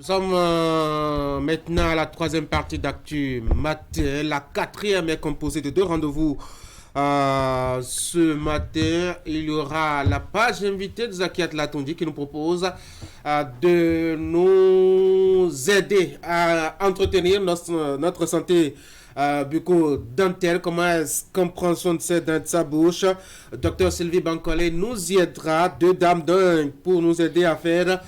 sommes maintenant à la troisième partie d'Actu Matin. La quatrième est composée de deux rendez-vous. Ce matin, il y aura la page invitée de Zakiat Latondi qui nous propose de nous aider à entretenir notre santé bucco-dentaire. Comment est-ce qu'on prend soin de ses dents de sa bouche? Docteur Sylvie Bankole nous y aidera. Deux dames d'un pour nous aider à faire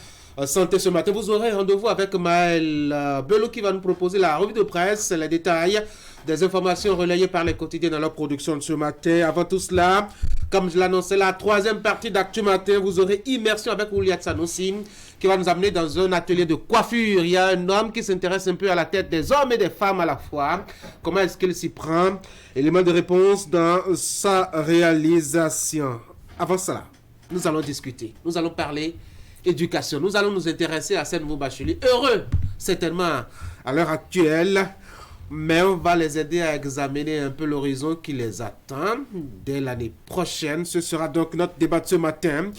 santé ce matin. Vous aurez rendez-vous avec Maël Belou qui va nous proposer la revue de presse, les détails des informations relayées par les quotidiens dans leur production de ce matin. Avant tout cela, comme je l'annonçais, la troisième partie d'Actu Matin, vous aurez immersion avec Ouliat Sanoussi qui va nous amener dans un atelier de coiffure. Il y a un homme qui s'intéresse un peu à la tête des hommes et des femmes à la fois. Comment est-ce qu'il s'y prend? Élément de réponse dans sa réalisation. Avant cela, nous allons discuter, nous allons parler éducation. Nous allons nous intéresser à ces nouveaux bacheliers. Heureux, certainement, à l'heure actuelle, mais on va les aider à examiner un peu l'horizon qui les attend dès l'année prochaine. Ce sera donc notre débat de ce matin.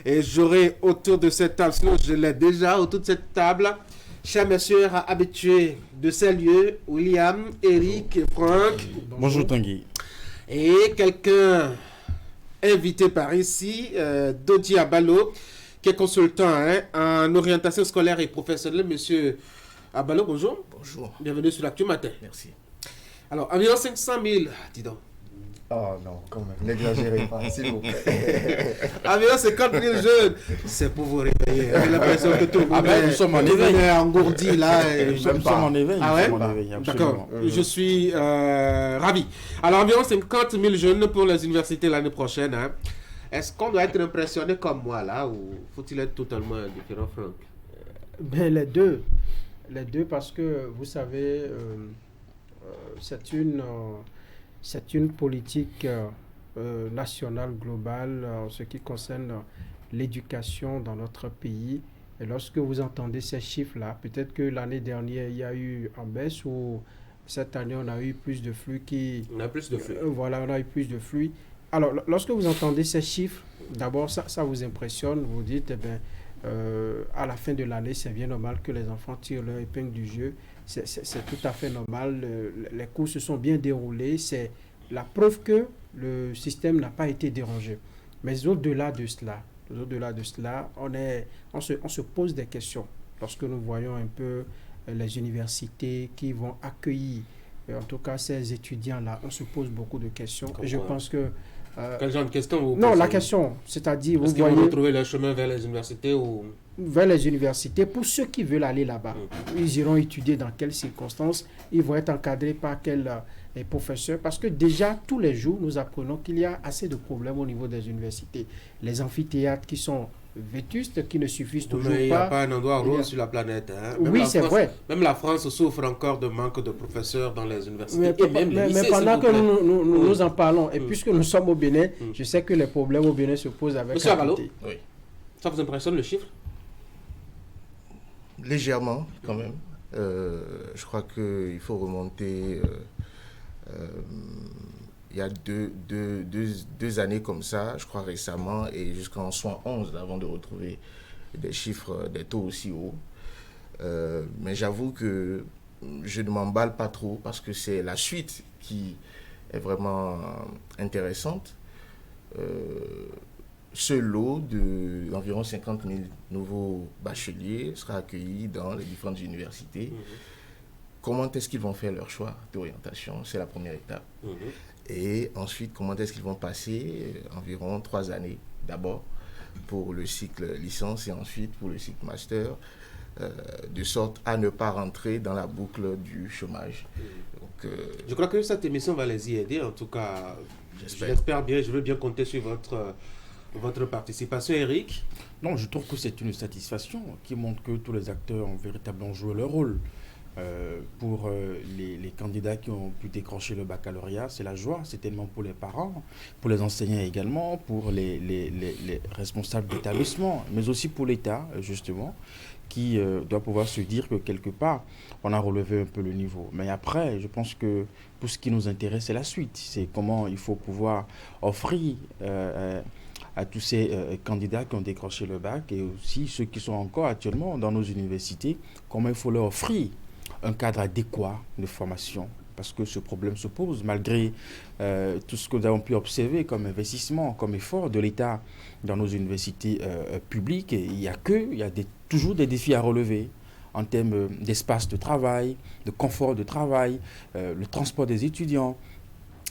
Et j'aurai autour de cette table, sinon je l'ai déjà, autour de cette table, chers messieurs habitués de ces lieux, William, Eric et Franck. Bonjour Tanguy. Et quelqu'un invité par ici, Dodi Abalo, qui est consultant en orientation scolaire et professionnelle. Monsieur Abalo, bonjour. Bonjour. Bienvenue sur l'Actu Matin. Merci. Alors, environ 500 000, dis donc. Oh non, quand même, n'exagérez pas, s'il vous plaît. Environ 50 000 jeunes. C'est pour vous réveiller. J'ai l'impression que tout le monde nous sommes en éveil. est engourdi là. Nous sommes en éveil. Ah ouais? D'accord. Je suis ravi. Alors, environ 50 000 jeunes pour les universités l'année prochaine. Est-ce qu'on doit être impressionné comme moi là ou faut-il être totalement indifférent, Franck? Ben, les deux. Les deux parce que vous savez, c'est une politique nationale globale en ce qui concerne l'éducation dans notre pays. Et lorsque vous entendez ces chiffres-là, peut-être que l'année dernière, il y a eu en baisse ou cette année, on a eu plus de flux qui... On a plus de flux. Voilà, on a eu plus de flux. Alors, lorsque vous entendez ces chiffres, d'abord, ça vous impressionne. Vous dites, eh bien, à la fin de l'année, c'est bien normal que les enfants tirent leur épingle du jeu. C'est tout à fait normal. Les cours se sont bien déroulés. C'est la preuve que le système n'a pas été dérangé. Mais au-delà de cela, on se pose des questions. Lorsque nous voyons un peu les universités qui vont accueillir, en tout cas ces étudiants-là, on se pose beaucoup de questions. Et je pense que... Quel genre de question vous posez? Non, la question, c'est-à-dire... Est-ce qu'ils vont retrouver leur chemin vers les universités ou... Vers les universités, pour ceux qui veulent aller là-bas. Ils iront étudier dans quelles circonstances, ils vont être encadrés par quels professeurs, parce que déjà, tous les jours, nous apprenons qu'il y a assez de problèmes au niveau des universités. Les amphithéâtres qui sont vétustes, qui ne suffisent toujours pas. Mais il n'y a pas un endroit rose sur la planète. Oui, c'est vrai. Même la France souffre encore de manque de professeurs dans les universités. Mais pendant que nous en parlons, et puisque nous sommes au Bénin, je sais que les problèmes au Bénin se posent avec... Monsieur Abalo, oui. Ça vous impressionne le chiffre? Légèrement, quand même. Je crois qu'il faut remonter... il y a deux années comme ça, je crois récemment, et jusqu'en 71, avant de retrouver des chiffres, des taux aussi hauts. Mais j'avoue que je ne m'emballe pas trop parce que c'est la suite qui est vraiment intéressante. Ce lot d'environ 50 000 nouveaux bacheliers sera accueilli dans les différentes universités. Comment est-ce qu'ils vont faire leur choix d'orientation? C'est la première étape. Et ensuite, comment est-ce qu'ils vont passer environ 3 années d'abord pour le cycle licence et ensuite pour le cycle master, de sorte à ne pas rentrer dans la boucle du chômage. Donc, je crois que cette émission va les y aider. En tout cas, j'espère bien, je veux bien compter sur votre participation, Eric. Non, je trouve que c'est une satisfaction qui montre que tous les acteurs ont véritablement joué leur rôle. Pour les candidats qui ont pu décrocher le baccalauréat, c'est la joie, c'est tellement pour les parents, pour les enseignants également, pour les responsables d'établissement, mais aussi pour l'État, justement, qui doit pouvoir se dire que quelque part, on a relevé un peu le niveau. Mais après, je pense que pour ce qui nous intéresse, c'est la suite. C'est comment il faut pouvoir offrir à tous ces candidats qui ont décroché le bac et aussi ceux qui sont encore actuellement dans nos universités, comment il faut leur offrir un cadre adéquat de formation. Parce que ce problème se pose malgré tout ce que nous avons pu observer comme investissement, comme effort de l'État dans nos universités publiques. Et il y a toujours des défis à relever en termes d'espace de travail, de confort de travail, le transport des étudiants,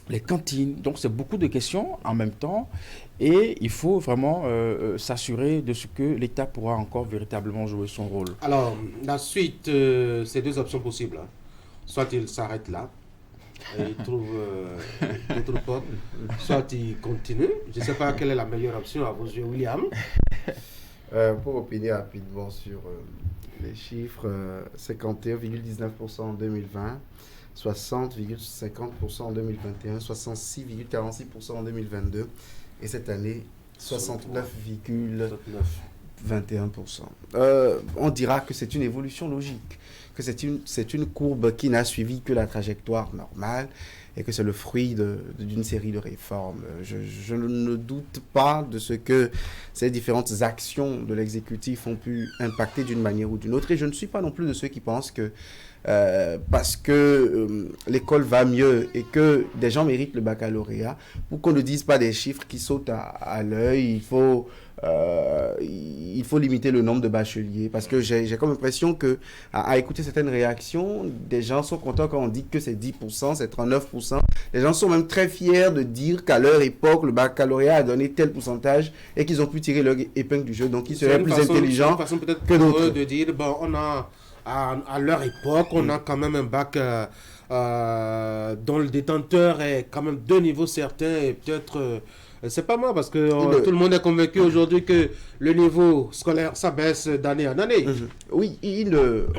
les cantines. Donc c'est beaucoup de questions en même temps et il faut vraiment s'assurer de ce que l'État pourra encore véritablement jouer son rôle. Alors, la suite, c'est deux options possibles. Hein. Soit il s'arrête là, et il trouve d'autres portes, soit il continue. Je ne sais pas quelle est la meilleure option à vos yeux, William. Pour opiner rapidement sur les chiffres, 51,19% en 2020, 60,50% en 2021, 66,46% en 2022 et cette année 69,21%. On dira que c'est une évolution logique, que c'est une courbe qui n'a suivi que la trajectoire normale et que c'est le fruit d'une série de réformes. Je ne doute pas de ce que ces différentes actions de l'exécutif ont pu impacter d'une manière ou d'une autre et je ne suis pas non plus de ceux qui pensent que parce que l'école va mieux et que des gens méritent le baccalauréat, pour qu'on ne dise pas des chiffres qui sautent à l'œil, il faut limiter le nombre de bacheliers parce que j'ai comme impression que à écouter certaines réactions, des gens sont contents quand on dit que c'est 10%, c'est 39%. Les gens sont même très fiers de dire qu'à leur époque, le baccalauréat a donné tel pourcentage et qu'ils ont pu tirer leur épingle du jeu. Donc, ils seraient plus intelligents que d'autres. De dire, bon, on a, à leur époque, on a quand même un bac dont le détenteur est quand même de niveau certain et peut-être... c'est pas mal parce que tout le monde est convaincu aujourd'hui que le niveau scolaire, ça baisse d'année en année. Oui,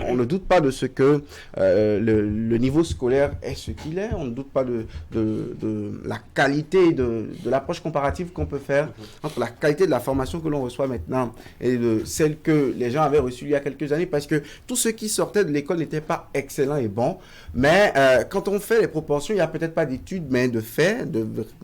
on ne doute pas de ce que le niveau scolaire est ce qu'il est. On ne doute pas de la qualité de l'approche comparative qu'on peut faire entre la qualité de la formation que l'on reçoit maintenant et de celle que les gens avaient reçue il y a quelques années parce que tous ceux qui sortaient de l'école n'étaient pas excellents et bons. Mais quand on fait les proportions, il n'y a peut-être pas d'études, mais de faits,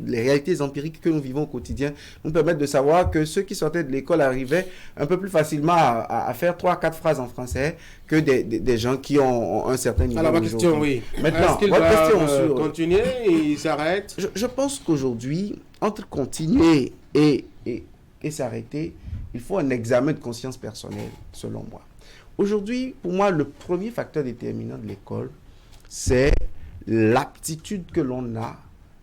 les réalités empiriques que nous vivons au quotidien nous permettent de savoir que ceux qui sortaient de l'école arrivaient un peu plus facilement à faire 3-4 phrases en français que des gens qui ont un certain niveau. Alors ma question, oui. Maintenant, est-ce qu'il va continuer et il s'arrête? Je pense qu'aujourd'hui, entre continuer et s'arrêter, il faut un examen de conscience personnelle, selon moi. Aujourd'hui, pour moi, le premier facteur déterminant de l'école, c'est l'aptitude que l'on a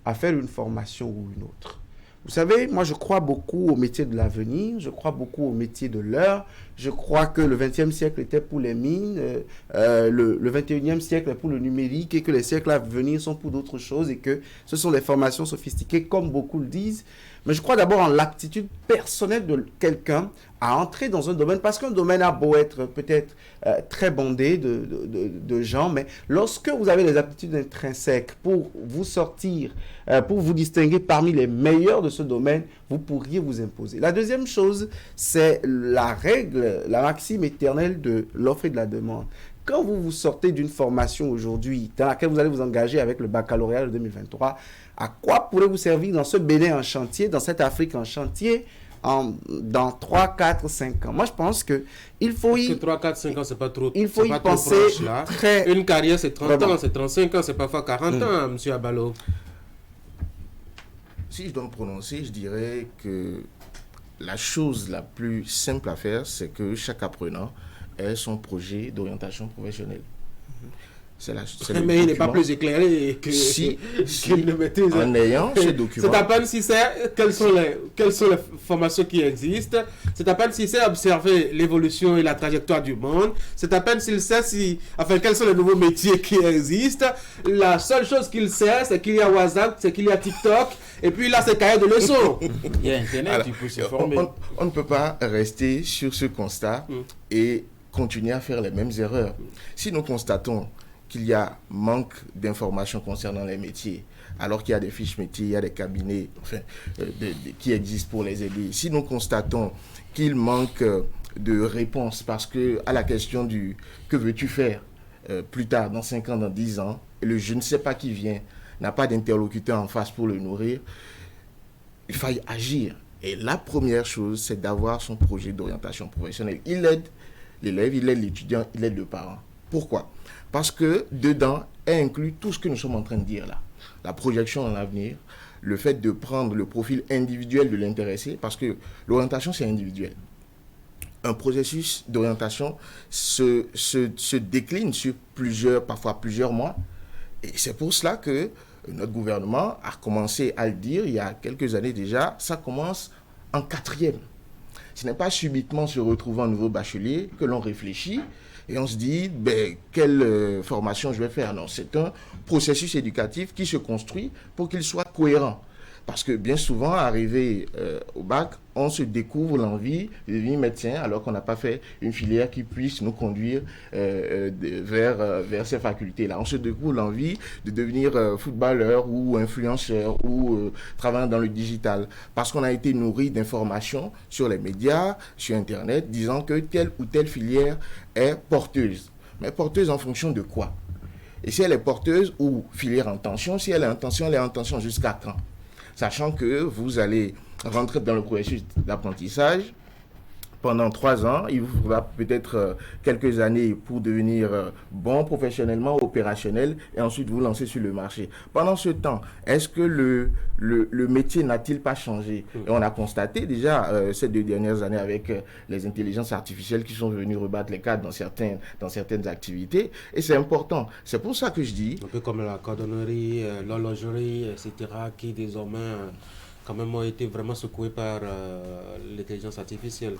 à faire une formation ou une autre. Vous savez, moi je crois beaucoup au métier de l'avenir, je crois beaucoup au métier de l'heure, je crois que le 20e siècle était pour les mines, le 21e siècle est pour le numérique et que les siècles à venir sont pour d'autres choses et que ce sont des formations sophistiquées comme beaucoup le disent. Mais je crois d'abord en l'aptitude personnelle de quelqu'un à entrer dans un domaine, parce qu'un domaine a beau être peut-être très bondé de gens, mais lorsque vous avez des aptitudes intrinsèques pour vous sortir, pour vous distinguer parmi les meilleurs de ce domaine, vous pourriez vous imposer. La deuxième chose, c'est la règle, la maxime éternelle de l'offre et de la demande. Quand vous dans d'une formation aujourd'hui dans laquelle vous allez vous engager avec le baccalauréat de 2023, à quoi pourrez vous servir dans ce Bénin en chantier, dans cette Afrique en chantier, dans 3, 4, 5 ans? Moi, je pense qu'il faut y... 3, 4, 5 ans, c'est pas trop. Il faut y penser très... Une carrière, c'est 30 ans, c'est 35 ans, c'est parfois 40 ans, M. Abalo. Si je dois me prononcer, je dirais que la chose la plus simple à faire, c'est que chaque apprenant ait son projet d'orientation professionnelle. Mais il n'est pas plus éclairé que le maîtrise. En ayant ce document. C'est à peine si c'est quelles sont les formations qui existent. C'est à peine si c'est observer l'évolution et la trajectoire du monde. C'est à peine s'il sait quels sont les nouveaux métiers qui existent. La seule chose qu'il sait, c'est qu'il y a WhatsApp, c'est qu'il y a TikTok. Et puis là, c'est cahier de leçons. Il y a Internet, il faut se former. On ne peut pas rester sur ce constat et continuer à faire les mêmes erreurs. Si nous constatons qu'il y a manque d'informations concernant les métiers, alors qu'il y a des fiches métiers, il y a des cabinets qui existent pour les aider. Si nous constatons qu'il manque de réponses, parce que à la question du « que veux-tu faire plus tard, dans 5 ans, dans 10 ans », le « je ne sais pas qui vient » n'a pas d'interlocuteur en face pour le nourrir, il faille agir. Et la première chose, c'est d'avoir son projet d'orientation professionnelle. Il aide l'élève, il aide l'étudiant, il aide le parent. Pourquoi? Parce que dedans est inclus tout ce que nous sommes en train de dire là. La projection dans l'avenir, le fait de prendre le profil individuel de l'intéressé, parce que l'orientation, c'est individuel. Un processus d'orientation se décline sur parfois plusieurs mois. Et c'est pour cela que notre gouvernement a commencé à le dire il y a quelques années déjà, ça commence en 4e. Ce n'est pas subitement se retrouvant nouveau bachelier que l'on réfléchit et on se dit quelle formation je vais faire. Non, c'est un processus éducatif qui se construit pour qu'il soit cohérent. Parce que bien souvent, arrivé au bac, on se découvre l'envie de devenir médecin alors qu'on n'a pas fait une filière qui puisse nous conduire vers ces facultés-là. On se découvre l'envie de devenir footballeur ou influenceur ou travaillant dans le digital parce qu'on a été nourri d'informations sur les médias, sur Internet, disant que telle ou telle filière est porteuse. Mais porteuse en fonction de quoi? Et si elle est porteuse ou filière en tension, si elle est en tension jusqu'à quand? Sachant que vous allez rentrer dans le processus d'apprentissage pendant 3 ans. Il vous faudra peut-être quelques années pour devenir bon professionnellement, opérationnel, et ensuite vous lancer sur le marché. Pendant ce temps, est-ce que le métier n'a-t-il pas changé? Et on a constaté déjà ces 2 dernières années avec les intelligences artificielles qui sont venues rebattre les cadres dans certaines activités. Et c'est important. C'est pour ça que je dis... Un peu comme la cordonnerie, l'horlogerie, etc., qui désormais... quand même ont été vraiment secoués par l'intelligence artificielle.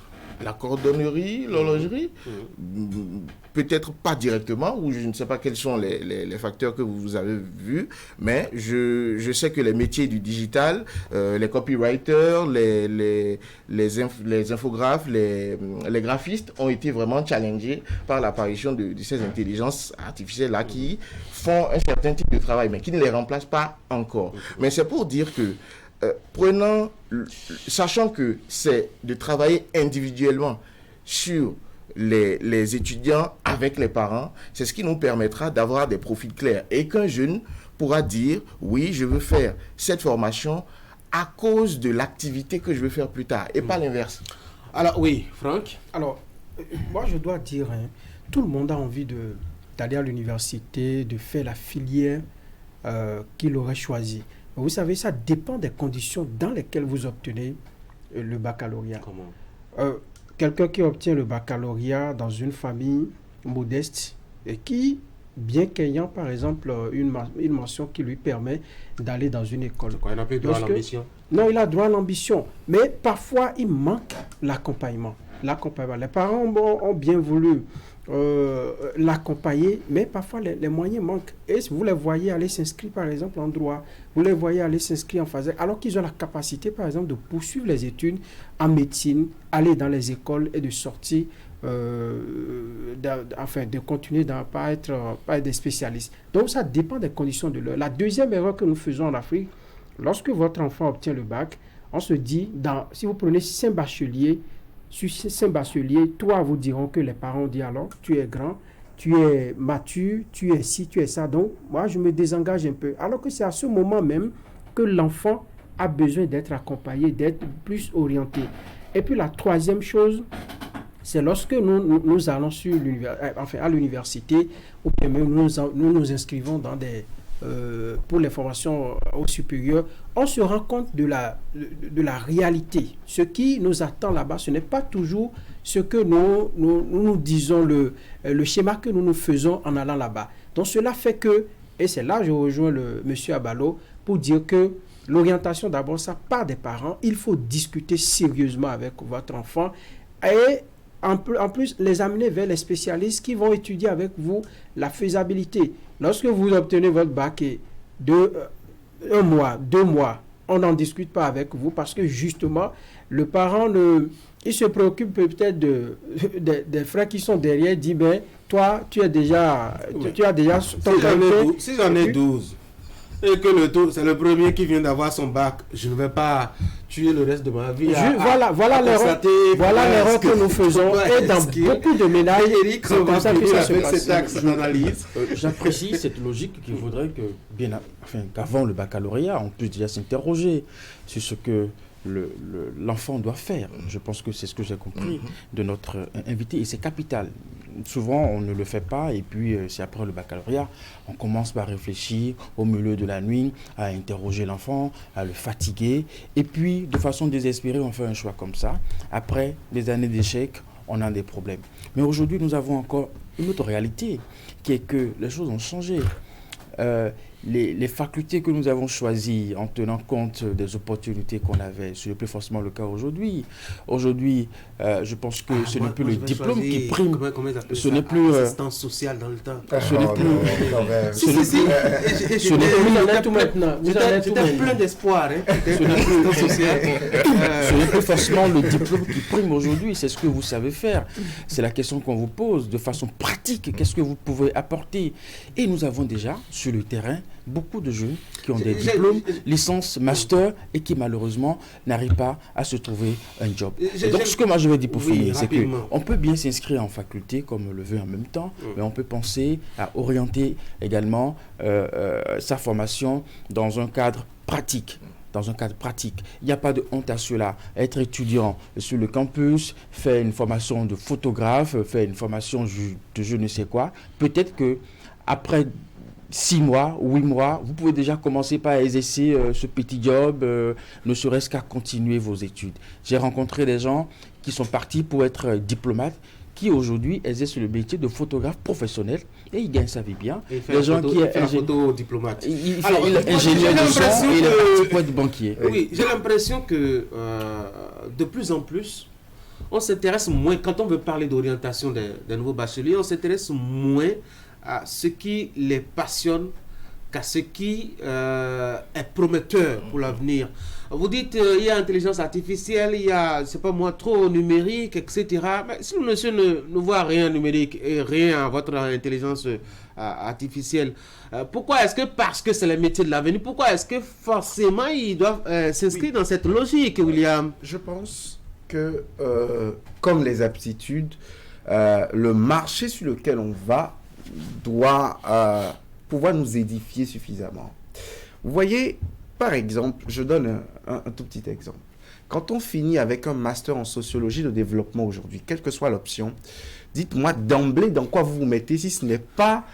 La cordonnerie, l'horlogerie, peut-être pas directement, ou je ne sais pas quels sont les facteurs que vous avez vus, mais je sais que les métiers du digital, les copywriters, les infographes, les graphistes ont été vraiment challengés par l'apparition de ces intelligences artificielles-là qui font un certain type de travail, mais qui ne les remplacent pas encore. Mais c'est pour dire que sachant que c'est de travailler individuellement sur les étudiants avec les parents, c'est ce qui nous permettra d'avoir des profils clairs et qu'un jeune pourra dire oui, je veux faire cette formation à cause de l'activité que je veux faire plus tard et pas l'inverse. Alors oui, Franck. Alors, moi je dois dire, tout le monde a envie d'aller à l'université, de faire la filière qu'il aurait choisie. Vous savez, ça dépend des conditions dans lesquelles vous obtenez le baccalauréat. Comment? Quelqu'un qui obtient le baccalauréat dans une famille modeste et qui, bien qu'ayant par exemple une mention qui lui permet d'aller dans une école. Il n'a plus droit à l'ambition? Non, il a droit à l'ambition. Mais parfois, il manque l'accompagnement. Les parents ont bien voulu l'accompagner, mais parfois les moyens manquent. Et vous les voyez aller s'inscrire par exemple en droit, vous les voyez aller s'inscrire en phase, alors qu'ils ont la capacité par exemple de poursuivre les études en médecine, aller dans les écoles et de sortir, de continuer à pas être des spécialistes. Donc ça dépend des conditions de l'heure. La deuxième erreur que nous faisons en Afrique, lorsque votre enfant obtient le bac, on se dit, si vous prenez 5 bacheliers, sur 5 bacheliers, 3 vous diront que les parents disent alors, tu es grand, tu es mature, tu es ci, tu es ça. Donc, moi, je me désengage un peu. Alors que c'est à ce moment même que l'enfant a besoin d'être accompagné, d'être plus orienté. Et puis, la troisième chose, c'est lorsque nous allons à l'université, ou bien même nous nous inscrivons dans pour les formations au supérieur, on se rend compte de la réalité. Ce qui nous attend là-bas, ce n'est pas toujours ce que nous disons, le schéma que nous faisons en allant là-bas. Donc cela fait que, et c'est là que je rejoins monsieur Abalo, pour dire que l'orientation, d'abord, ça part des parents. Il faut discuter sérieusement avec votre enfant et en plus, les amener vers les spécialistes qui vont étudier avec vous la faisabilité. Lorsque vous obtenez votre bac et 1 mois, 2 mois, on n'en discute pas avec vous parce que justement, le parent, il se préoccupe peut-être des frères qui sont derrière, dit, ben, toi, tu as déjà ton carnet. Si j'en ai 12, et que c'est le premier qui vient d'avoir son bac, je ne vais pas tuer le reste de ma vie. Voilà l'erreur que nous faisons. Et dans beaucoup de ménages, c'est comme ça que ça se passe. Cet axe d'analyse. J'apprécie cette logique qui voudrait qu'avant le baccalauréat, on puisse déjà s'interroger sur ce que l'enfant doit faire. Je pense que c'est ce que j'ai compris de notre invité et c'est capital. Souvent, on ne le fait pas et puis c'est après le baccalauréat, on commence par réfléchir au milieu de la nuit, à interroger l'enfant, à le fatiguer et puis de façon désespérée, on fait un choix comme ça. Après des années d'échecs, on a des problèmes. Mais aujourd'hui, nous avons encore une autre réalité qui est que les choses ont changé. Les facultés que nous avons choisies en tenant compte des opportunités qu'on avait, ce n'est plus forcément le cas aujourd'hui. Aujourd'hui, je pense que ce n'est plus le diplôme qui prime. Ce n'est plus assistance sociale dans le temps. Ce n'est plus. J'étais plein d'espoir. Ce n'est plus forcément le diplôme qui prime aujourd'hui. C'est ce que vous savez faire. C'est la question qu'on vous pose de façon pratique. Qu'est-ce que vous pouvez apporter? Et nous avons déjà sur le terrain beaucoup de jeunes qui ont des diplômes, licences, masters et qui malheureusement n'arrivent pas à se trouver un job. Et donc ce que moi je vais dire pour finir, c'est qu'on peut bien s'inscrire en faculté comme on le veut en même temps, mais on peut penser à orienter également sa formation dans un cadre pratique. Il n'y a pas de honte à cela. Être étudiant sur le campus, faire une formation de photographe, faire une formation de je ne sais quoi, peut-être que après 6 mois, 8 mois, vous pouvez déjà commencer par exercer ce petit job, ne serait-ce qu'à continuer vos études. J'ai rencontré des gens qui sont partis pour être diplomates, qui aujourd'hui exercent le métier de photographe professionnel et ils gagnent sa vie bien. Les gens qui sont photodiplomate. Il est ingénieur de son et il est parti pour être banquier. Oui, j'ai l'impression que de plus en plus, on s'intéresse moins, quand on veut parler d'orientation des nouveaux bacheliers, on s'intéresse moins à ce qui les passionne qu'à ce qui est prometteur pour l'avenir. Vous dites il y a intelligence artificielle, il y a, c'est pas moi, trop numérique, etc. Mais si le monsieur ne voit rien numérique et rien à votre intelligence artificielle, pourquoi est-ce que, parce que c'est le métier de l'avenir, pourquoi est-ce que forcément ils doivent s'inscrire dans cette logique, William? Je pense que, comme les aptitudes, le marché sur lequel on va doit pouvoir nous édifier suffisamment. Vous voyez, par exemple, je donne un tout petit exemple. Quand on finit avec un master en sociologie de développement aujourd'hui, quelle que soit l'option, dites-moi d'emblée dans quoi vous vous mettez si ce n'est pas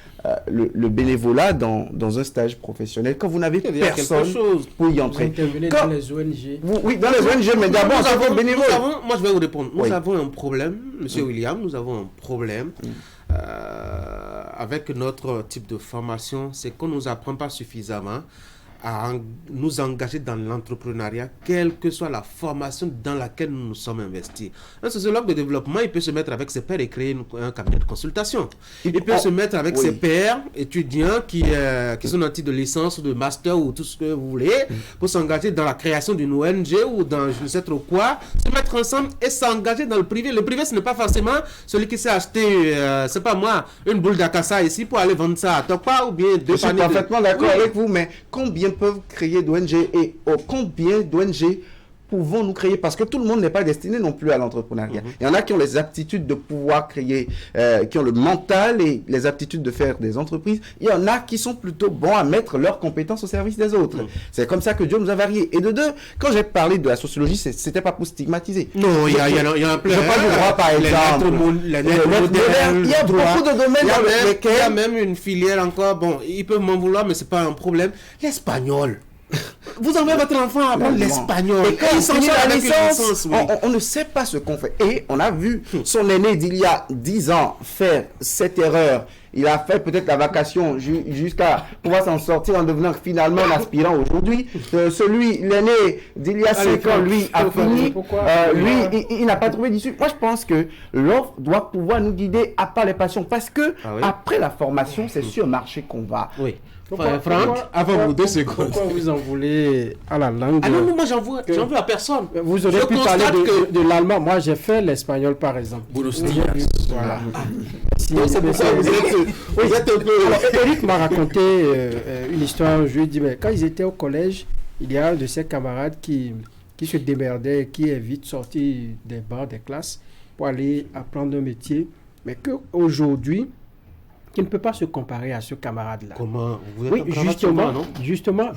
le bénévolat dans un stage professionnel. Quand vous n'avez personne pour y entrer. Vous intervenez dans les ONG. Oui, dans les ONG, mais d'abord, nous avons bénévole. Moi, je vais vous répondre. Nous avons un problème, monsieur William, nous avons un problème avec notre type de formation, c'est qu'on ne nous apprend pas suffisamment à nous engager dans l'entrepreneuriat, quelle que soit la formation dans laquelle nous nous sommes investis. Un sociologue de développement, il peut se mettre avec ses pairs et créer un cabinet de consultation. Il peut se mettre avec ses pairs étudiants qui sont en titre de licence, de master ou tout ce que vous voulez, pour s'engager dans la création d'une ONG ou dans je ne sais trop quoi, se mettre ensemble et s'engager dans le privé. Le privé, ce n'est pas forcément celui qui s'est acheté, c'est pas moi, une boule d'acassa ici pour aller vendre ça à Tokpa ou bien deux paniers. Je suis parfaitement d'accord avec vous, mais combien peuvent créer d'ONG et combien d'ONG pouvons-nous créer? Parce que tout le monde n'est pas destiné non plus à l'entrepreneuriat. Il y en a qui ont les aptitudes de pouvoir créer, qui ont le mental et les aptitudes de faire des entreprises. Il y en a qui sont plutôt bons à mettre leurs compétences au service des autres. C'est comme ça que Dieu nous a variés. Et de deux, quand j'ai parlé de la sociologie, c'était pas pour stigmatiser. Non, il y a un plein. Je parle du droit, par exemple. Il y a beaucoup de domaines dans lesquels... Il y a même une filière encore, bon, ils peuvent m'en vouloir, mais c'est pas un problème. L'espagnol. Vous envoyez votre enfant à apprendre l'espagnol. Et quand il s'en sort la licence, on ne sait pas ce qu'on fait. Et on a vu son aîné d'il y a 10 ans faire cette erreur. Il a fait peut-être la vacation jusqu'à pouvoir s'en sortir en devenant finalement un aspirant aujourd'hui. L'aîné d'il y a 5 ans, lui, a fini. Il n'a pas trouvé d'issue. Moi, je pense que l'offre doit pouvoir nous guider à part les passions. Parce que après la formation, c'est sur le marché qu'on va. Oui. Franck, avant vous 2 secondes. Pourquoi vous en voulez à la langue? Ah non, moi j'en veux à personne. Vous aurez pu parler de l'allemand. Moi j'ai fait l'espagnol par exemple. Voilà. C'est pour ça que vous êtes un peu... Eric m'a raconté une histoire. Je lui ai dit, mais quand ils étaient au collège, il y a un de ses camarades qui se démerdait, qui est vite sorti des bancs, des classes pour aller apprendre un métier, mais qu'aujourd'hui, qui ne peut pas se comparer à ce camarade-là. Comment? Vous êtes en cravate souvent, non? Justement.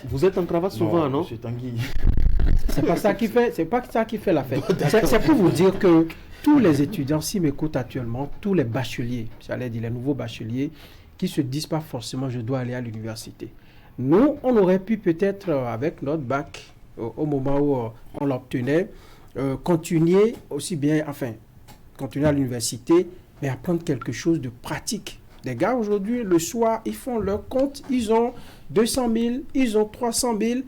Vous êtes en cravate souvent, non? C'est Tanguy. C'est pas ça qui fait, c'est pas ça qui fait la fête. C'est pour vous dire que tous les étudiants, s'ils m'écoutent actuellement, tous les bacheliers, j'allais dire les nouveaux bacheliers, qui se disent pas forcément je dois aller à l'université. Nous, on aurait pu peut-être, avec notre bac, au moment où on l'obtenait, continuer aussi bien, enfin, continuer à l'université, mais apprendre quelque chose de pratique. Les gars, aujourd'hui, le soir, ils font leur compte, ils ont 200 000, ils ont 300 000.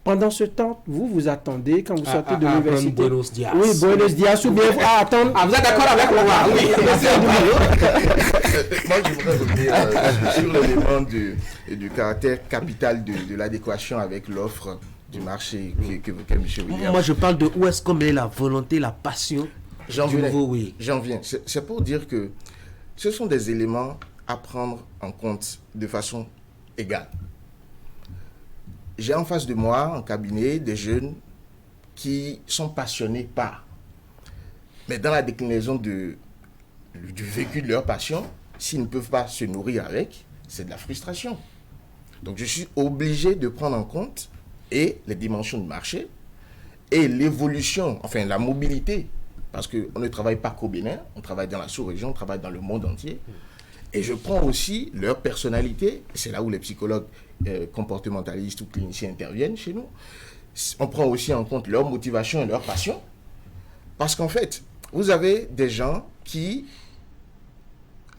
Pendant ce temps, vous attendez quand vous sortez de l'université. Buenos dias. Oui, Buenos dias, ou bien attendre. Ah, vous êtes d'accord avec moi? Oui. Moi, je voudrais revenir sur l'élément du caractère capital de l'adéquation avec l'offre du marché qu'évoquait M. William. Moi, je parle de où est-ce qu'on met la volonté, la passion du nouveau, oui. J'en viens. C'est pour dire que ce sont des éléments à prendre en compte de façon égale. J'ai en face de moi, en cabinet, des jeunes qui sont passionnés par. Mais dans la déclinaison du vécu de leur passion, s'ils ne peuvent pas se nourrir avec, c'est de la frustration. Donc je suis obligé de prendre en compte et les dimensions du marché et l'évolution, enfin la mobilité, parce qu'on ne travaille pas qu'au Bénin, on travaille dans la sous-région, on travaille dans le monde entier. Et je prends aussi leur personnalité, c'est là où les psychologues comportementalistes ou cliniciens interviennent chez nous. On prend aussi en compte leur motivation et leur passion. Parce qu'en fait, vous avez des gens qui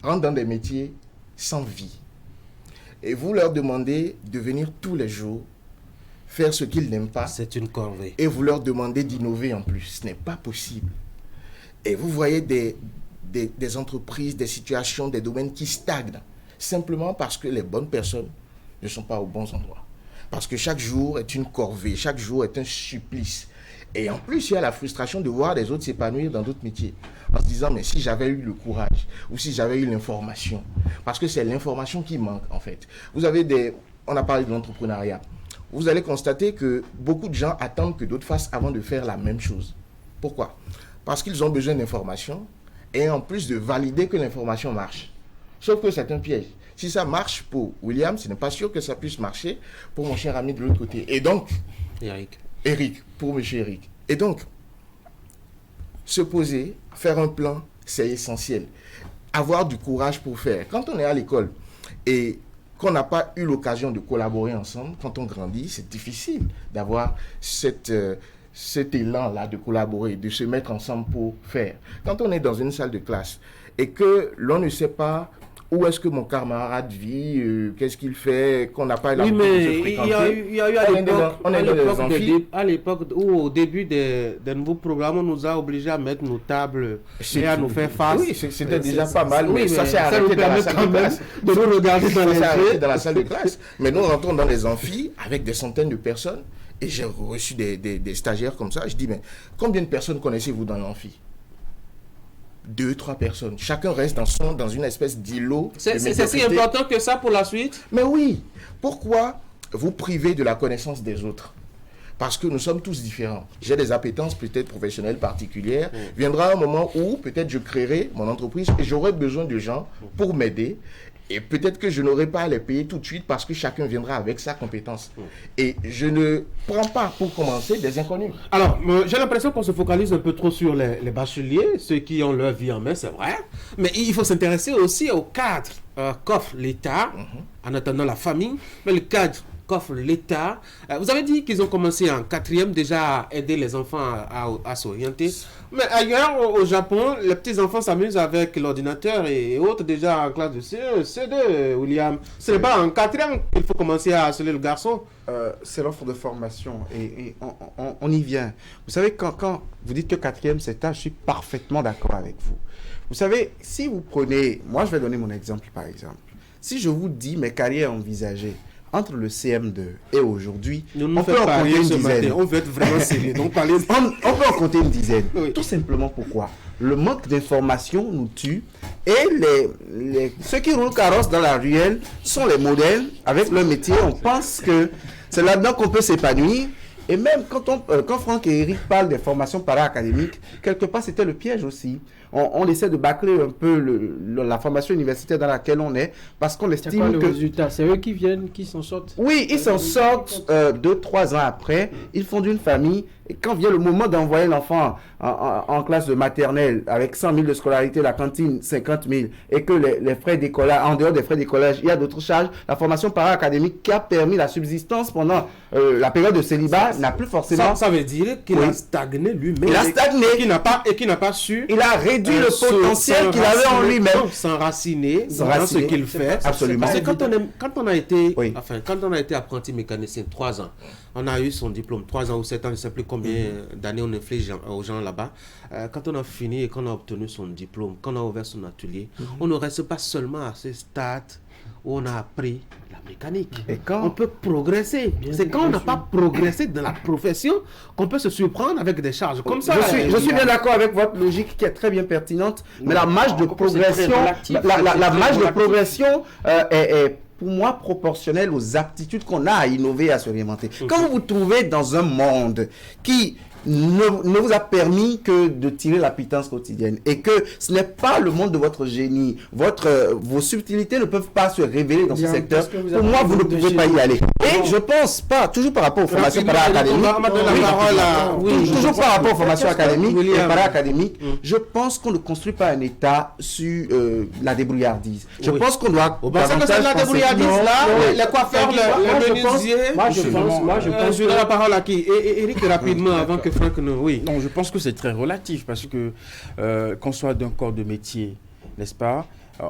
rentrent dans des métiers sans vie. Et vous leur demandez de venir tous les jours faire ce qu'ils n'aiment pas. C'est une corvée. Et vous leur demandez d'innover en plus. Ce n'est pas possible. Et vous voyez des entreprises, des situations, des domaines qui stagnent. Simplement parce que les bonnes personnes ne sont pas aux bons endroits. Parce que chaque jour est une corvée, chaque jour est un supplice. Et en plus, il y a la frustration de voir les autres s'épanouir dans d'autres métiers. En se disant, mais si j'avais eu le courage, ou si j'avais eu l'information. Parce que c'est l'information qui manque, en fait. Vous avez on a parlé de l'entrepreneuriat. Vous allez constater que beaucoup de gens attendent que d'autres fassent avant de faire la même chose. Pourquoi? Parce qu'ils ont besoin d'informations et en plus de valider que l'information marche. Sauf que c'est un piège. Si ça marche pour William, ce n'est pas sûr que ça puisse marcher pour mon cher ami de l'autre côté. Et donc, Eric, pour M. Eric. Et donc, se poser, faire un plan, c'est essentiel. Avoir du courage pour faire. Quand on est à l'école et qu'on n'a pas eu l'occasion de collaborer ensemble, quand on grandit, c'est difficile d'avoir cet élan-là de collaborer, de se mettre ensemble pour faire. Quand on est dans une salle de classe et que l'on ne sait pas où est-ce que mon camarade vit, qu'est-ce qu'il fait, qu'on n'a pas l'habitude de se fréquenter. Il y a eu à l'époque où au début des nouveaux programmes, on nous a obligés à mettre nos tables et à nous faire face. Oui, c'était déjà pas mal, oui, mais ça s'est arrêté dans la salle de classe. De nous regarder dans les yeux. Dans la salle de classe. Mais nous rentrons dans les amphis avec des centaines de personnes et j'ai reçu des stagiaires comme ça. Je dis, mais combien de personnes connaissez-vous dans l'amphi? 2, 3 personnes. Chacun reste dans une espèce d'îlot. C'est si important que ça pour la suite? Mais oui. Pourquoi vous privez de la connaissance des autres? Parce que nous sommes tous différents. J'ai des appétences peut-être professionnelles particulières. Viendra un moment où peut-être je créerai mon entreprise et j'aurai besoin de gens pour m'aider. Et peut-être que je n'aurai pas à les payer tout de suite parce que chacun viendra avec sa compétence. Et je ne prends pas, pour commencer, des inconnus. Alors, j'ai l'impression qu'on se focalise un peu trop sur les bacheliers, ceux qui ont leur vie en main, c'est vrai. Mais il faut s'intéresser aussi au cadre qu'offre l'État, en attendant la famille. Mais le cadre qu'offre l'État, vous avez dit qu'ils ont commencé en 4e déjà à aider les enfants à s'orienter. Mais ailleurs, au Japon, les petits-enfants s'amusent avec l'ordinateur et autres déjà en classe de CE, C2, William. Ce n'est pas en 4e qu'il faut commencer à harceler le garçon. C'est l'offre de formation et on y vient. Vous savez, quand vous dites que 4e c'est âge, je suis parfaitement d'accord avec vous. Vous savez, si vous prenez, moi je vais donner mon exemple par exemple. Si je vous dis mes carrières envisagées, entre le CM2 et aujourd'hui, on peut en compter une dizaine. On veut être vraiment sérieux. Donc, on peut en compter une dizaine. Oui. Tout simplement pourquoi le manque d'information nous tue et ceux qui roulent carrosse dans la ruelle sont les modèles avec leur métier. On pense que c'est là-dedans qu'on peut s'épanouir. Et même quand Franck et Eric parlent des formations para-académiques, quelque part c'était le piège aussi. On essaie de bâcler un peu la formation universitaire dans laquelle on est parce qu'on estime que... C'est quoi le résultat? C'est eux qui viennent, qui s'en sortent? Oui, ils s'en sortent 2-3 ans après. Ils fondent une famille Et quand vient le moment d'envoyer l'enfant en classe de maternelle avec 100 000 de scolarité, la cantine 50 000, et que les frais d'écolage, en dehors des frais d'écolage, il y a d'autres charges, la formation para-académique qui a permis la subsistance pendant la période de célibat n'a plus forcément... Ça veut dire qu'il a stagné lui-même. Il a stagné. Et qui n'a pas su... Il a réduit le potentiel qu'il avait en lui-même. S'enraciner dans ce qu'il fait. Absolument. Parce que quand on a été apprenti mécanicien 3 ans, on a eu son diplôme 3 ans ou 7 ans, je ne sais plus combien d'années on inflige aux gens là-bas. Quand on a fini et qu'on a obtenu son diplôme, qu'on a ouvert son atelier, on ne reste pas seulement à ce stade où on a appris la mécanique. Et quand on peut progresser. C'est quand on n'a pas progressé dans la profession qu'on peut se surprendre avec des charges comme ça. Je suis bien d'accord avec votre logique qui est très bien pertinente, mais la marge de progression, la marge de progression est pour moi proportionnelle aux aptitudes qu'on a à innover et à se réinventer. Quand vous vous trouvez dans un monde qui ne vous a permis que de tirer la pitance quotidienne et que ce n'est pas le monde de votre génie, vos subtilités ne peuvent pas se révéler dans ce secteur, pour moi vous ne pouvez pas y aller. Et je pense pas, toujours par rapport aux formations para-académiques, toujours par rapport aux formations académiques et para-académiques, je pense qu'on ne construit pas un État sur la débrouillardise. Je pense qu'on doit davantage la débrouillardise là, les coiffeurs, les menuisiers. Moi je pense je donne la parole à qui? Et Eric rapidement avant que Franck ne... Oui. Non, je pense que c'est très relatif parce que qu'on soit d'un corps de métier, n'est-ce pas,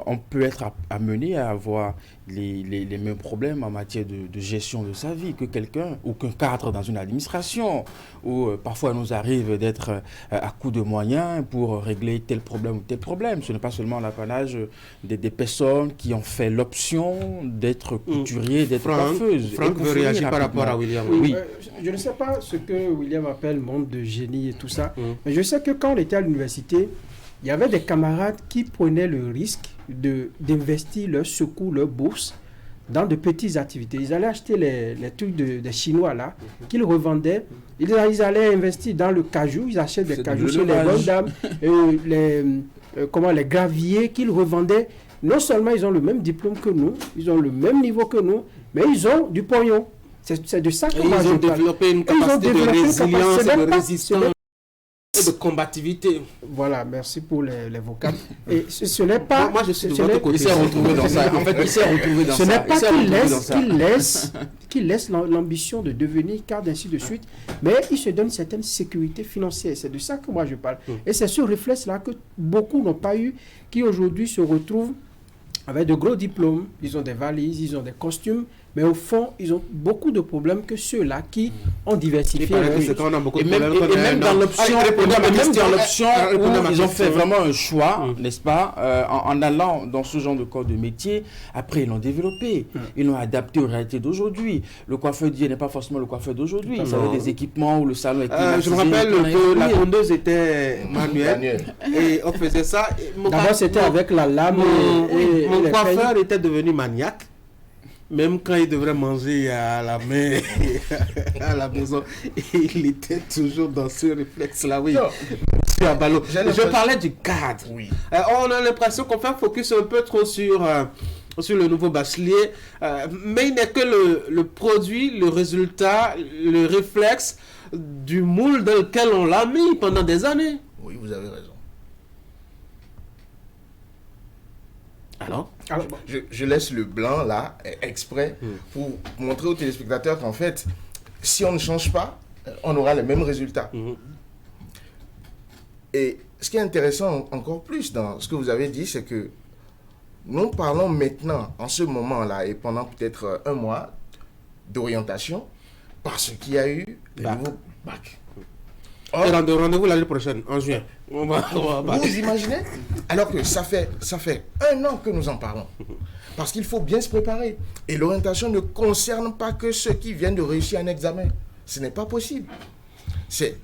on peut être amené à avoir les mêmes problèmes en matière de gestion de sa vie que quelqu'un ou qu'un cadre dans une administration, où parfois il nous arrive d'être à coup de moyens pour régler tel problème ou tel problème. Ce n'est pas seulement l'apanage des personnes qui ont fait l'option d'être couturier, d'être coiffeuse. Franck veut réagir par rapport à William. Oui. Je ne sais pas ce que William appelle monde de génie et tout ça, mais je sais que quand on était à l'université, il y avait des camarades qui prenaient le risque d'investir leur secours, leur bourse dans de petites activités. Ils allaient acheter les trucs des Chinois là, qu'ils revendaient. Ils allaient investir dans le cajou. Ils achètent des cajous chez les bonnes dames, les graviers qu'ils revendaient. Non seulement ils ont le même diplôme que nous, ils ont le même niveau que nous, mais ils ont du pognon. C'est de ça que moi je parle. Ils ont développé une capacité de résilience, de résistance et de combativité. Voilà, merci pour les vocables. Et ce n'est pas... Moi, je suis de votre côté. Il s'est retrouvé dans ça. En fait, il s'est retrouvé dans ça. Ce n'est pas qu'il laisse l'ambition de devenir cadre, ainsi de suite, mais il se donne une certaine sécurité financière. C'est de ça que moi je parle. Et c'est ce réflexe-là que beaucoup n'ont pas eu, qui aujourd'hui se retrouvent avec de gros diplômes. Ils ont des valises, ils ont des costumes, mais au fond, ils ont beaucoup de problèmes que ceux-là qui ont diversifié. Et même dans l'option où ils ont fait vraiment un choix, n'est-ce pas, en allant dans ce genre de corps de métier, après ils l'ont développé, ils l'ont adapté aux réalités d'aujourd'hui. Le coiffeur d'hier n'est pas forcément le coiffeur d'aujourd'hui. Ça avait des équipements où le salon était... Je me rappelle que la tondeuse était manuelle et on faisait ça. D'abord c'était avec la lame. Mon coiffeur était devenu maniaque. Même quand il devrait manger à la main, à la maison, il était toujours dans ce réflexe-là, oui. Je parlais du cadre. Oui. On a l'impression qu'on fait focus un peu trop sur le nouveau bachelier, mais il n'est que le produit, le résultat, le réflexe du moule dans lequel on l'a mis pendant des années. Oui, vous avez raison. Alors, je laisse le blanc là, exprès, pour montrer aux téléspectateurs qu'en fait, si on ne change pas, on aura les mêmes résultats. Et ce qui est intéressant encore plus dans ce que vous avez dit, c'est que nous parlons maintenant, en ce moment-là, et pendant peut-être un mois, d'orientation, parce qu'il y a eu le nouveau bac. Rendez-vous l'année prochaine, en juin. Vous imaginez? Alors que ça fait 1 an que nous en parlons. Parce qu'il faut bien se préparer. Et l'orientation ne concerne pas que ceux qui viennent de réussir un examen. Ce n'est pas possible. C'est...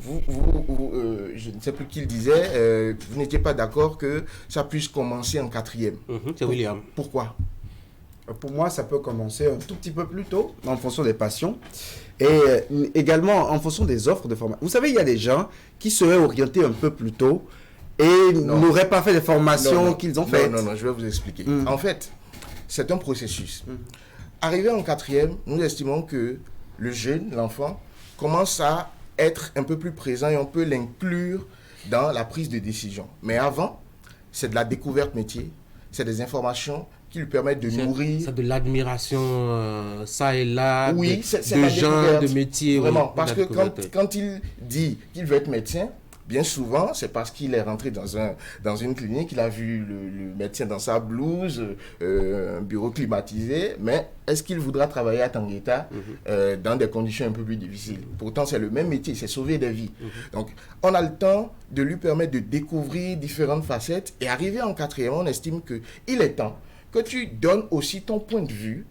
je ne sais plus qui le disait, vous n'étiez pas d'accord que ça puisse commencer en 4e. C'est William. Pourquoi? Pour moi, ça peut commencer un tout petit peu plus tôt, en fonction des passions, et également en fonction des offres de formation. Vous savez, il y a des gens qui seraient orientés un peu plus tôt et n'auraient pas fait les formations qu'ils ont faites. Non, je vais vous expliquer. En fait, c'est un processus. Arrivé en 4e, nous estimons que le jeune, l'enfant, commence à être un peu plus présent et on peut l'inclure dans la prise de décision. Mais avant, c'est de la découverte métier, c'est des informations qui lui permettent de nourrir. C'est de l'admiration, ça et là, oui, de gens, de métiers. Vraiment, oui, parce que quand il dit qu'il veut être médecin, bien souvent, c'est parce qu'il est rentré dans une clinique, il a vu le médecin dans sa blouse, un bureau climatisé, mais est-ce qu'il voudra travailler à Tangueta dans des conditions un peu plus difficiles? Pourtant, c'est le même métier, c'est sauver des vies. Donc, on a le temps de lui permettre de découvrir différentes facettes et arrivé en 4e, on estime qu'il est temps que tu donnes aussi ton point de vue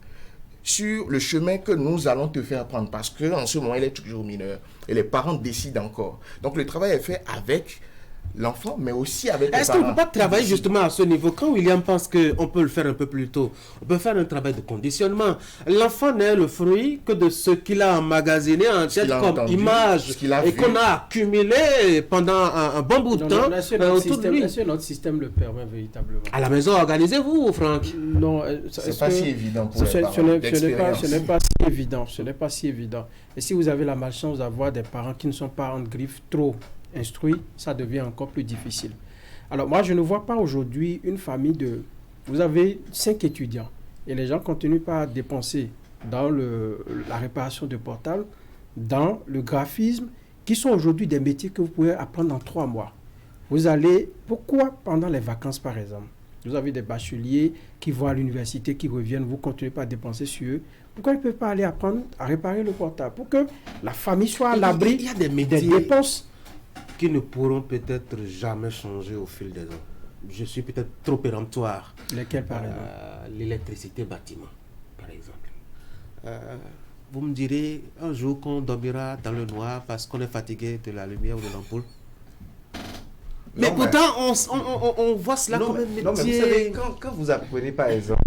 sur le chemin que nous allons te faire prendre. Parce qu'en ce moment, il est toujours mineur. Et les parents décident encore. Donc, le travail est fait avec l'enfant, mais aussi avec les parents. Est-ce qu'on ne peut pas travailler justement à ce niveau? Quand William pense qu'on peut le faire un peu plus tôt, on peut faire un travail de conditionnement. L'enfant n'est le fruit que de ce qu'il a emmagasiné en tête comme entendu, image et qu'on a accumulé pendant un bon bout de temps autour de lui. Est-ce que notre système le permet véritablement? À la maison, organisez-vous, Franck. Non, c'est pas si évident pour les parents. Ce n'est pas si évident. Ce n'est pas si évident. Et si vous avez la malchance d'avoir des parents qui ne sont pas en griffe trop instruits, ça devient encore plus difficile. Alors moi, je ne vois pas aujourd'hui une famille de... Vous avez 5 étudiants et les gens continuent pas à dépenser dans la réparation de portables, dans le graphisme, qui sont aujourd'hui des métiers que vous pouvez apprendre en 3 mois. Vous allez... Pourquoi pendant les vacances, par exemple, vous avez des bacheliers qui vont à l'université, qui reviennent, vous continuez pas à dépenser sur eux. Pourquoi ils ne peuvent pas aller apprendre à réparer le portable? Pour que la famille soit à l'abri Il y a des métiers des dépenses qui ne pourront peut-être jamais changer au fil des ans. Je suis peut-être trop péremptoire. Lesquels, par exemple? L'électricité bâtiment, par exemple. Vous me direz, un jour qu'on dormira dans le noir parce qu'on est fatigué de la lumière ou de l'ampoule. Mais pourtant, on voit cela comme un métier. Non, mais vous savez, quand vous apprenez, par exemple,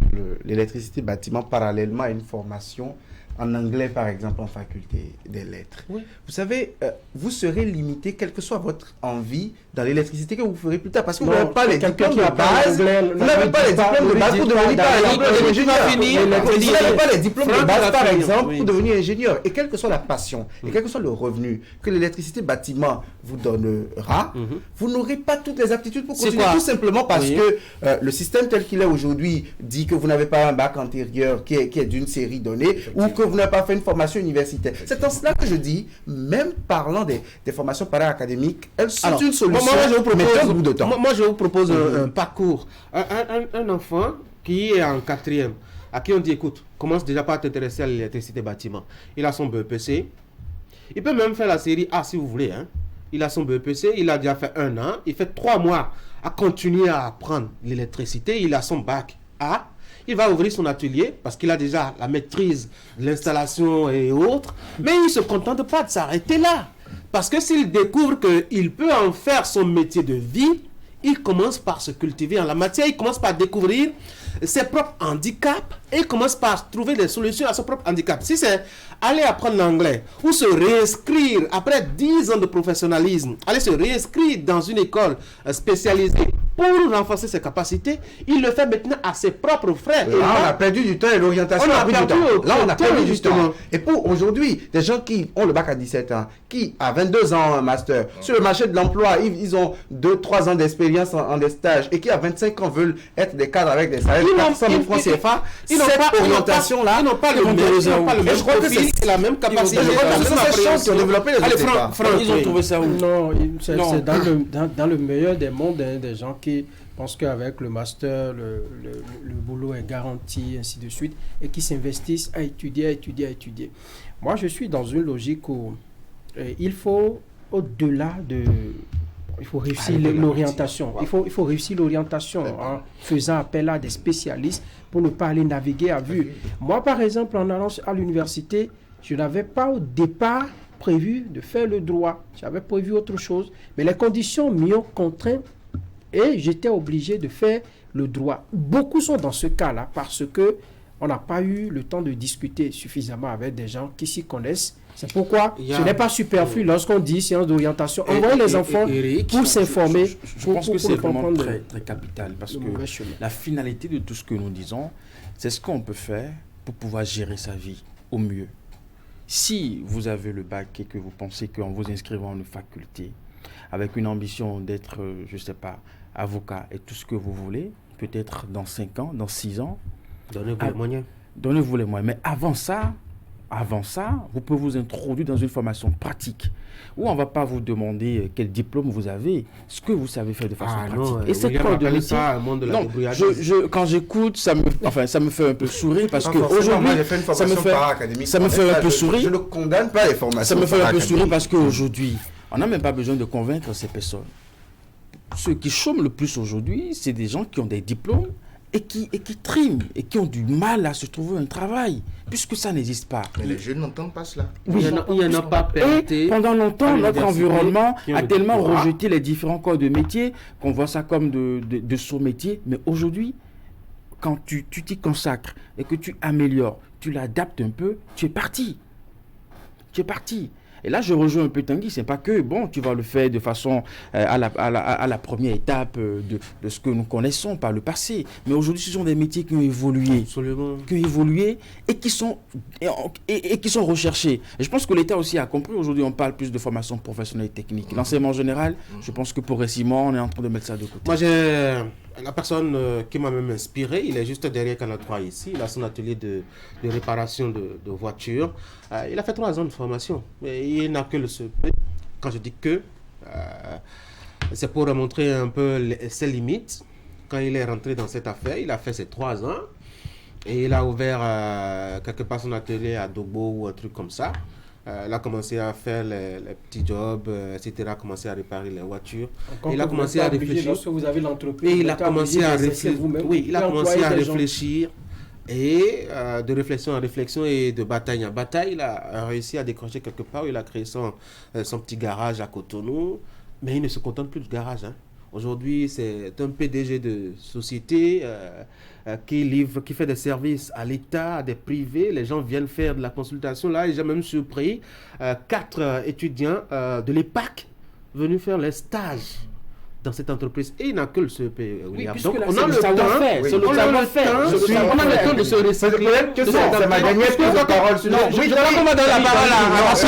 l'électricité bâtiment parallèlement à une formation en anglais, par exemple, en faculté des lettres. Oui. Vous savez, vous serez limité, quelle que soit votre envie, dans l'électricité que vous ferez plus tard. Parce que vous n'avez pas les diplômes de base. Vous n'avez pas les diplômes de base pour devenir, par exemple, ingénieur. Vous n'avez pas les diplômes de base, par exemple, pour devenir ingénieur. Et quelle que soit la passion, et quel que soit le revenu que l'électricité bâtiment vous donnera, vous n'aurez pas toutes les aptitudes pour continuer. Tout simplement parce que le système tel qu'il est aujourd'hui dit que vous n'avez pas un bac antérieur qui est d'une série donnée, ou que vous n'avez pas fait une formation universitaire. C'est en cela que je dis, même parlant des formations para-académiques, elles sont une solution. Moi, je vous propose un parcours. Un enfant qui est en 4e, à qui on dit, écoute, commence déjà par t'intéresser à l'électricité bâtiment. Il a son BEPC. Il peut même faire la série A si vous voulez. Hein. Il a son BEPC, il a déjà fait 1 an. Il fait 3 mois à continuer à apprendre l'électricité. Il a son bac A. Il va ouvrir son atelier parce qu'il a déjà la maîtrise de l'installation et autres. Mais il ne se contente pas de s'arrêter là. Parce que s'il découvre qu'il peut en faire son métier de vie, il commence par se cultiver en la matière, il commence par découvrir ses propres handicaps et il commence par trouver des solutions à son propre handicap. Si c'est aller apprendre l'anglais ou se réinscrire après 10 ans de professionnalisme, aller se réinscrire dans une école spécialisée pour renforcer ses capacités, il le fait maintenant à ses propres frais. Là, on a perdu du temps et l'orientation a pris du temps. Là, on a perdu du temps. Et pour aujourd'hui, des gens qui ont le bac à 17 ans, qui à 22 ans ont un master, sur le marché de l'emploi, ils ont 2-3 ans d'expérience en des stages et qui à 25 ans veulent être des cadres avec des salaires de 400 000 francs CFA, cette orientation-là, ils n'ont pas le même profil et la même capacité. Je crois que c'est ces choses qui ont développé les autres. Franck, ils ont trouvé ça où? Non, c'est dans le meilleur des mondes, des gens qui pensent qu'avec le master, le boulot est garanti, ainsi de suite, et qui s'investissent à étudier. Moi, je suis dans une logique où il faut, au-delà de... Il faut réussir l'orientation. Il faut réussir l'orientation en faisant appel à des spécialistes pour ne pas aller naviguer à vue. Moi, par exemple, en allant à l'université, je n'avais pas au départ prévu de faire le droit. J'avais prévu autre chose. Mais les conditions m'y ont contraint et j'étais obligé de faire le droit. Beaucoup sont dans ce cas-là parce que on n'a pas eu le temps de discuter suffisamment avec des gens qui s'y connaissent. C'est pourquoi ce n'est pas superflu lorsqu'on dit séance d'orientation. Envoyez les enfants pour s'informer. Je pense que c'est vraiment très, très capital parce que la finalité de tout ce que nous disons, c'est ce qu'on peut faire pour pouvoir gérer sa vie au mieux. Si vous avez le bac et que vous pensez qu'en vous inscrivant en une faculté, avec une ambition d'être, je ne sais pas, avocat et tout ce que vous voulez, peut-être dans 5 ans, dans 6 ans, Donnez-vous les moyens. donnez-vous les moyens. Mais avant ça, vous pouvez vous introduire dans une formation pratique où on ne va pas vous demander quel diplôme vous avez, ce que vous savez faire de façon pratique. Et cette corps de métier, ça, un monde de la non, quand j'écoute, ça me fait un peu sourire parce que aujourd'hui, ça me fait un peu sourire. Je ne condamne pas les formations. Ça me fait un peu sourire parce qu'aujourd'hui, on n'a même pas besoin de convaincre ces personnes. Ceux qui chôment le plus aujourd'hui, c'est des gens qui ont des diplômes et qui triment et qui ont du mal à se trouver un travail, puisque ça n'existe pas. Mais les jeunes n'entendent pas cela. Oui, il n'y en a pas perdu. Pendant longtemps, notre environnement a tellement rejeté les différents corps de métier qu'on voit ça comme de sous-métiers. Mais aujourd'hui, quand tu t'y consacres et que tu améliores, tu l'adaptes un peu, tu es parti. Et là, je rejoins un peu Tanguy, c'est pas que, bon, tu vas le faire de façon à la première étape de ce que nous connaissons par le passé. Mais aujourd'hui, ce sont des métiers qui ont évolué. Absolument. Qui ont évolué et qui sont recherchés. Et je pense que l'État aussi a compris. Aujourd'hui, on parle plus de formation professionnelle et technique. L'enseignement général, je pense que progressivement, on est en train de mettre ça de côté. Moi, j'ai la personne qui m'a même inspiré, il est juste derrière Canal 3 ici. Il a son atelier de réparation de voitures. Il a fait 3 ans de formation. Mais il n'a que le CEP. Quand je dis que, c'est pour montrer un peu ses limites. Quand il est rentré dans cette affaire, il a fait ses 3 ans. Et il a ouvert quelque part son atelier à Dogbo ou un truc comme ça. Il a commencé à faire les petits jobs, etc. A commencé à réparer les voitures. Il a commencé à réfléchir. Lorsque vous avez l'entreprise, et il a commencé à réfléchir. Oui, il a commencé à réfléchir. Et de réflexion en réflexion et de bataille en bataille, il a réussi à décrocher quelque part. Il a créé son petit garage à Cotonou. Mais il ne se contente plus de garage. Aujourd'hui, c'est un PDG de société qui fait des services à l'État, à des privés. Les gens viennent faire de la consultation. Là, j'ai même surpris 4 étudiants de l'EPAC venus faire les stages dans cette entreprise. Et il n'a que le CEP. Oui, donc, on a le savoir-faire. On a le temps de se recycler. C'est ma dernière prise de parole. Oui, je vais donner la parole à je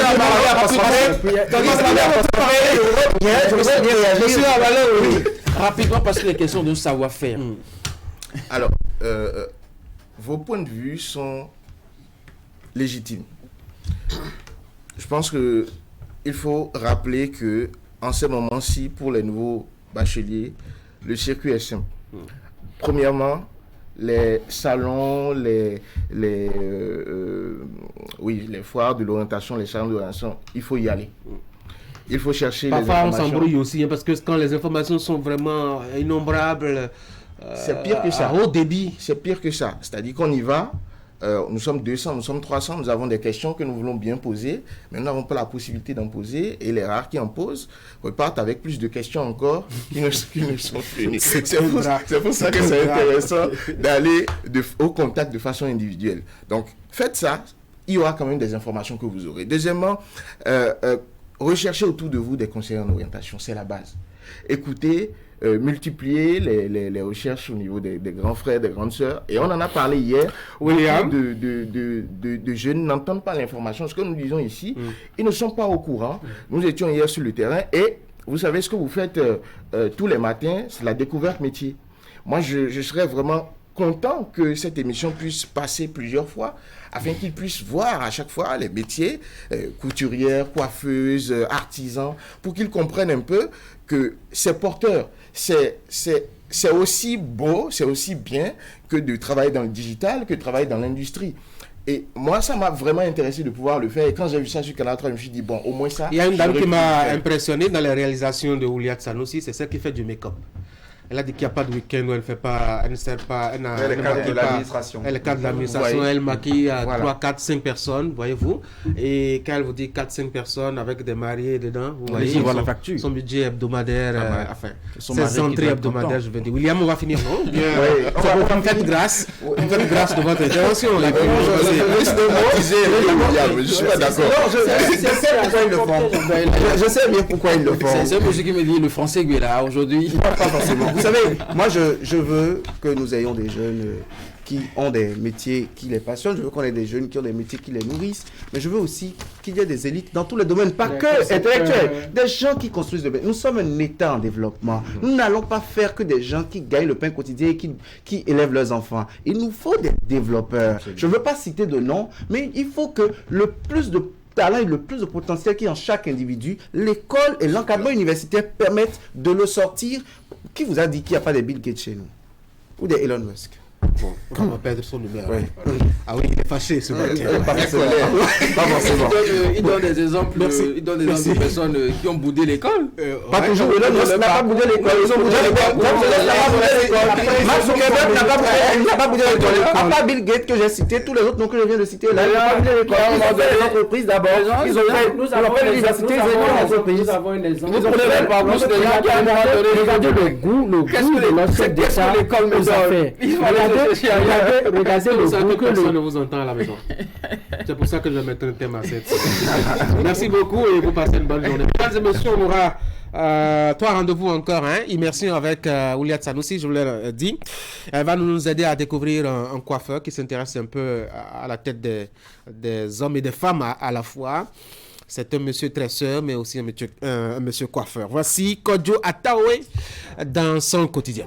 suis à Valère, rapidement parce que les questions de savoir-faire. Alors, vos points de vue sont légitimes. Je pense qu'il faut rappeler que en ce moment-ci, pour les nouveaux bacheliers, le circuit est simple. Premièrement, les salons, les foires de l'orientation, les salons d'orientation, il faut y aller. Il faut chercher les informations. Parfois, on s'embrouille aussi, parce que quand les informations sont vraiment innombrables, c'est pire que ça. À haut débit. C'est pire que ça. C'est-à-dire qu'on y va, nous sommes 200, nous sommes 300, nous avons des questions que nous voulons bien poser, mais nous n'avons pas la possibilité d'en poser, et les rares qui en posent repartent avec plus de questions encore qui ne sont finies. C'est pour ça que c'est intéressant d'aller au contact de façon individuelle. Donc, faites ça, il y aura quand même des informations que vous aurez. Deuxièmement, recherchez autour de vous des conseillers en orientation, c'est la base. Écoutez, multiplier les recherches au niveau des grands frères, des grandes sœurs. Et on en a parlé hier. William, de jeunes n'entendent pas l'information. Ce que nous disons ici, ils ne sont pas au courant. Nous étions hier sur le terrain et vous savez ce que vous faites tous les matins, c'est la découverte métier. Moi, je serais vraiment content que cette émission puisse passer plusieurs fois afin qu'ils puissent voir à chaque fois les métiers, couturières, coiffeuses, artisans, pour qu'ils comprennent un peu que c'est porteur. C'est aussi beau, c'est aussi bien que de travailler dans le digital, que de travailler dans l'industrie. Et moi, ça m'a vraiment intéressé de pouvoir le faire. Et quand j'ai vu ça sur Canal 3, je me suis dit, bon, au moins ça... Il y a une dame qui m'a impressionné dans les réalisations de Ouliat Sanoussi, c'est celle qui fait du make-up. Elle a dit qu'il n'y a pas de week-end où elle ne fait pas, elle ne sert pas, elle est cadre de l'administration. Elle est cadre de l'administration, elle maquille 3, 4, 5 personnes, voyez-vous. Et quand elle vous dit 4, 5 personnes avec des mariés dedans, vous voyez, la facture. Son budget hebdomadaire, ses entrées hebdomadaires, je veux dire. William, on va finir, non? Bien, vous me faites grâce. Vous me faites grâce de votre intervention. Je suis pas d'accord. Je sais bien pourquoi ils le font. C'est un monsieur qui me dit le français, lui, là, aujourd'hui. Pas forcément. Vous savez, moi, je veux que nous ayons des jeunes qui ont des métiers qui les passionnent, je veux qu'on ait des jeunes qui ont des métiers qui les nourrissent, mais je veux aussi qu'il y ait des élites dans tous les domaines, pas que intellectuels, des gens qui construisent le bien. Nous sommes un État en développement. Nous n'allons pas faire que des gens qui gagnent le pain quotidien et qui élèvent leurs enfants. Il nous faut des développeurs. Absolument. Je ne veux pas citer de nom, mais il faut que le plus de talent et le plus de potentiel qui est en chaque individu, l'école et l'encadrement universitaire permettent de le sortir. Qui vous a dit qu'il n'y a pas des Bill Gates chez nous? Ou des Elon Musk? Bon, on va perdre son numéro. Oui. Ah oui, il est fâché ce matin. Pas forcément. Il donne des exemples de personnes qui ont boudé l'école. Pas toujours. Elon Musk n'a pas boudé l'école. Ils ont boudé l'école. Mark Zuckerberg n'a pas boudé l'école. À part Bill Gates que j'ai cité, tous les autres noms que je viens de citer, là, ils n'ont pas boudé l'école. Ils ont fait des entreprises d'abord. Ils ont fait l'université, ils ont fait des entreprises. Nous avons un exemple. Vous prenez même pas plus de gens qui ont Regardez le goût de notre d'État l'école me donne. Regardez le goût que personne ne vous entend à la maison. C'est pour ça que je vais mettre un thème à cette. Merci beaucoup et vous passez une bonne journée. Mesdames et messieurs, on aura 3 rendez-vous encore. Immersion avec Ouliat Sanoussi, je vous l'ai dit. Elle va nous aider à découvrir un coiffeur qui s'intéresse un peu à la tête des hommes et des femmes à la fois. C'est un monsieur tresseur, mais aussi un monsieur coiffeur. Voici Kodjo Ataoé dans son quotidien.